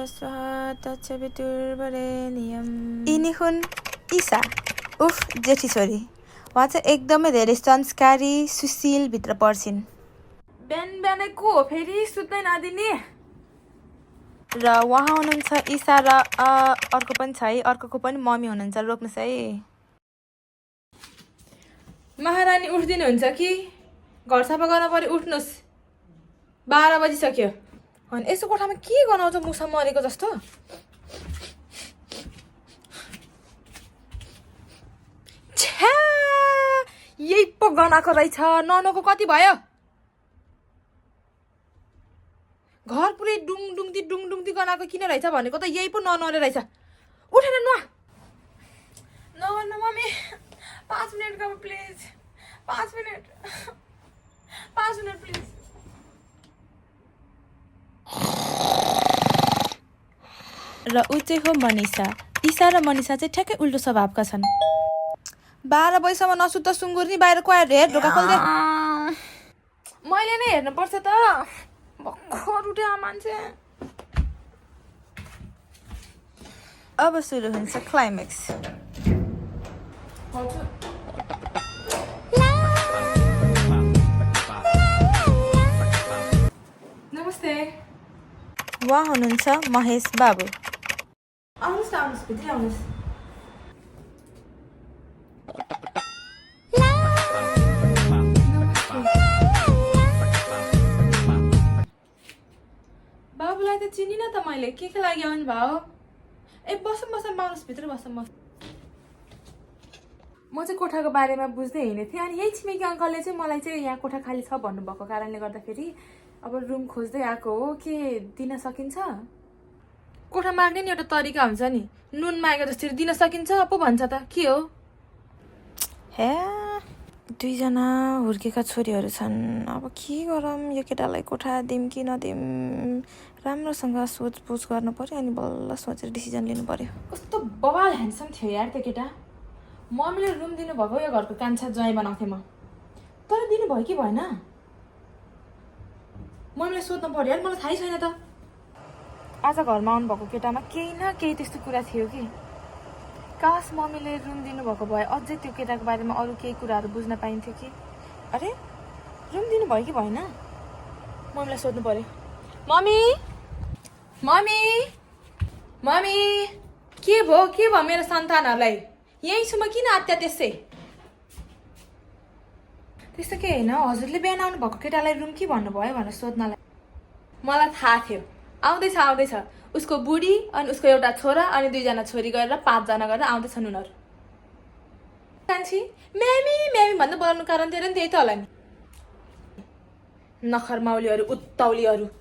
स्वाहा तत्सवितुर्वरेण्यम्। यिनी हुन् ईशा, उफ जेठी छोरी। उहाँ चाहिँ एकदमै धेरै संस्कारी सुशील भित्र पर्छिन्। बिहान बिहानै को हो फेरि सुत्नै नदिने? र उहाँ हुनुहुन्छ ईशा र अर्को पनि छ है, अर्कोको पनि मम्मी हुनुहुन्छ, रोक्नुहोस् है। महारानी उठ्दिनुहुन्छ कि? घर सफा गर्न पर्यो, उठ्नुहोस्। 12 बजिसक्यो। अनि यसो कोठामा के गनाउँछ मुसा मरेको जस्तो? छ्या! यही पो गनाएको रहेछ। ननको कति भयो? घर पुरै डुङडुङती गनाएको किन रहेछ भनेको त यही पो ननले रहेछ। उठेर नुहा। नगर्नु मम्मी। 5 मिनट का प्लिज। 5 मिनट। 5 minute please. र ऊ चाहिँ हो मनिषा। ईशा र मनिषा चाहिँ ठ्याक्कै उल्टो स्वभावका छन्। 12 बजीसम्म नसुत्त सुँगुर्नी बाहिर गएर हेर, ढोका खोल्दे। मैले नै हेर्नुपर्छ त। भर्खर उठे मान्छे। अब सुरु हुन्छ क्लाइमेक्स। नमस्ते। उहाँ हुनुहुन्छ महेश बाबु। आउनुहोस् न, आउनुहोस्, भित्रै आउनुहोस्। बाबुलाई त चिनिन त मैले, के लागि आउनु भयो? ए बसौँ आउनुहोस्, भित्र बसौँ। म चाहिँ कोठाको बारेमा बुझ्दै हिँडेको थिएँ, अनि यही छिमेकी अङ्कलले चाहिँ मलाई चाहिँ यहाँ कोठा खाली छ भन्नुभएको कारणले गर्दाखेरि अब रुम खोज्दै आएको हो। के दिन सकिन्छ? कोठा माग्ने नि एउटा तरिका हुन्छ नि। नुन मागेको जसरी दिन सकिन्छ पो भन्छ त, के हो? हे, 2 जना हुर्केका छोरीहरू छन्। अब के गरौँ, यो केटालाई कोठा दिउँ कि नदिउँ, राम्रोसँग सोचबुझ गर्नु पर्यो, अनि बल्ल सोचेर डिसिजन लिनु पर्यो। कस्तो बवाल ह्यान्डसम थियो यार त्यो केटा। मम्मीले रुम दिनुभएको यो घरको कान्छा ज्वाइँ बनाउँथेँ म, तर दिनुभयो कि भएन? मम्मीलाई सोध्नु पर्यो यार, मलाई थाहै छैन त। आज घरमा आउनुभएको केटामा केही न केही त्यस्तो कुरा थियो कि। काश मम्मीले रुम दिनुभएको भए अझै त्यो केटाको बारेमा अरू केही कुराहरू बुझ्न पाइन्थ्यो कि। अरे रुम दिनुभयो कि भएन? मम्मीलाई सोध्नु पर्यो। मम्मी मम्मी मम्मी, के भयो मेरो सन्तानहरूलाई? यहीँ छु म, किन आत्या त्यसै? त्यस्तो के होइन, हजुरले बिहान आउनु भएको केटालाई रुम के भन्नुभयो भनेर सोध्नलाई। मलाई थाहा थियो, आउँदैछ। उसको बुढी अनि उसको एउटा छोरा अनि 2 जना छोरी गरेर 5 जना गरेर आउँदैछन् उनीहरू। कान्छी मेमी भन्दा बोलाउनु कारण थियो नि, त्यही त होला नि। नखर माउलीहरू, उत्ताउलीहरू।